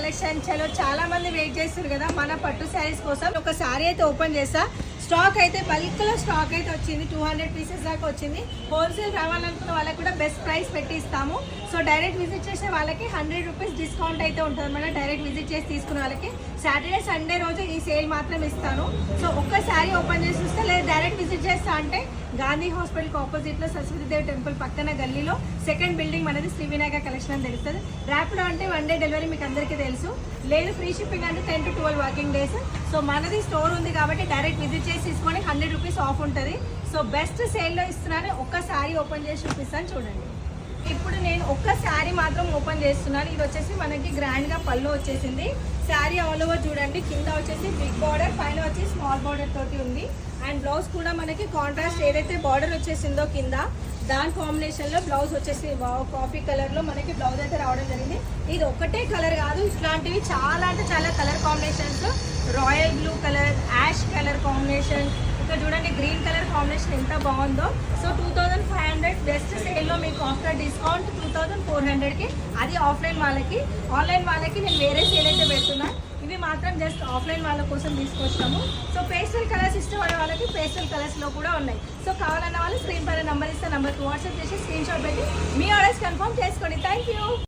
Collection. చలో చాలా మంది వెయిట్ చేస్తారు కదా మన పట్టు శారీస్ కోసం. ఒక శారీ అయితే ఓపెన్ చేస్తా. స్టాక్ అయితే బల్క్ లో స్టాక్ అయితే వచ్చింది. 200 పీసెస్ దాకా వచ్చింది. హోల్సేల్ రావాలనుకున్న వాళ్ళకి కూడా బెస్ట్ ప్రైస్ పెట్టి ఇస్తాము. సో డైరెక్ట్ విజిట్ చేసే వాళ్ళకి 100 రూపీస్ డిస్కౌంట్ అయితే ఉంటుంది అన్నమాట. డైరెక్ట్ విజిట్ చేసి తీసుకునే వాళ్ళకి సాటర్డే సండే రోజు ఈ సేల్ మాత్రం ఇస్తాను. సో ఒక్క శారీ ఓపెన్ చేసి ఇస్తే లేదా డైరెక్ట్ విజిట్ చేస్తా అంటే గాంధీ హాస్పిటల్కి ఆపోజిట్లో సరస్వతీదేవి టెంపుల్ పక్కన గల్లీలో సెకండ్ బిల్డింగ్ అనేది శ్రీ వినాయక కలెక్షన్ అని తెలుస్తుంది. ర్యాపిడో అంటే 1 డే డెలివరీ మీకు అందరికీ తెలుసు. లేదు ఫ్రీ షిప్పింగ్ అంటే 10 to 12 వర్కింగ్ డేస్. సో మనది స్టోర్ ఉంది కాబట్టి డైరెక్ట్ విజిట్ చేసి తీసుకొని 100 రూపీస్ ఆఫ్ ఉంటుంది. సో బెస్ట్ సేల్లో ఇస్తున్నాను. ఒక్క శారీ ఓపెన్ చేసి చూపిస్తాను చూడండి. ఇప్పుడు నేను ఒక్క శారీ మాత్రం ఓపెన్ చేస్తున్నాను. ఇది వచ్చేసి మనకి గ్రాండ్గా పళ్ళు వచ్చేసింది. శారీ ఆల్ ఓవర్ చూడండి. కింద వచ్చేసి బిగ్ బార్డర్, పైన వచ్చి స్మాల్ బార్డర్ తోటి ఉంది. అండ్ బ్లౌజ్ కూడా మనకి కాంట్రాస్ట్ ఏదైతే బార్డర్ వచ్చేసిందో కింద దాని కాంబినేషన్లో బ్లౌజ్ వచ్చేసి కాఫీ కలర్లో మనకి బ్లౌజ్ అయితే రావడం జరిగింది. ఇది ఒకటే కలర్ కాదు, ఇట్లాంటివి చాలా అంటే చాలా colour combinations. Royal blue colour, ash colour combination, ఇక్కడ చూడండి గ్రీన్ కలర్ కాంబినేషన్ ఎంత బాగుందో. సో 2500 బెస్ట్ సేల్లో మీకు ఆఫ్టర్ డిస్కౌంట్ 2400కి. అది ఆఫ్లైన్ వాళ్ళకి. ఆన్లైన్ వాళ్ళకి నేను వేరే సేల్ అయితే పెడుతున్నా. ఇవి మాత్రం జస్ట్ ఆఫ్లైన్ వాళ్ళ కోసం తీసుకొచ్చాము. సో పేస్టల్ కలర్స్ ఇష్టపడే వాళ్ళకి పేస్టల్ కలర్స్లో కూడా ఉన్నాయి. సో కావాలన్న వాళ్ళు స్క్రీన్ పైన నెంబర్ ఇస్తే నెంబర్కి వాట్సాప్ చేసి స్క్రీన్ షాట్ పెట్టి మీ ఆర్డర్స్ కన్ఫర్మ్ చేసుకోండి. Thank you.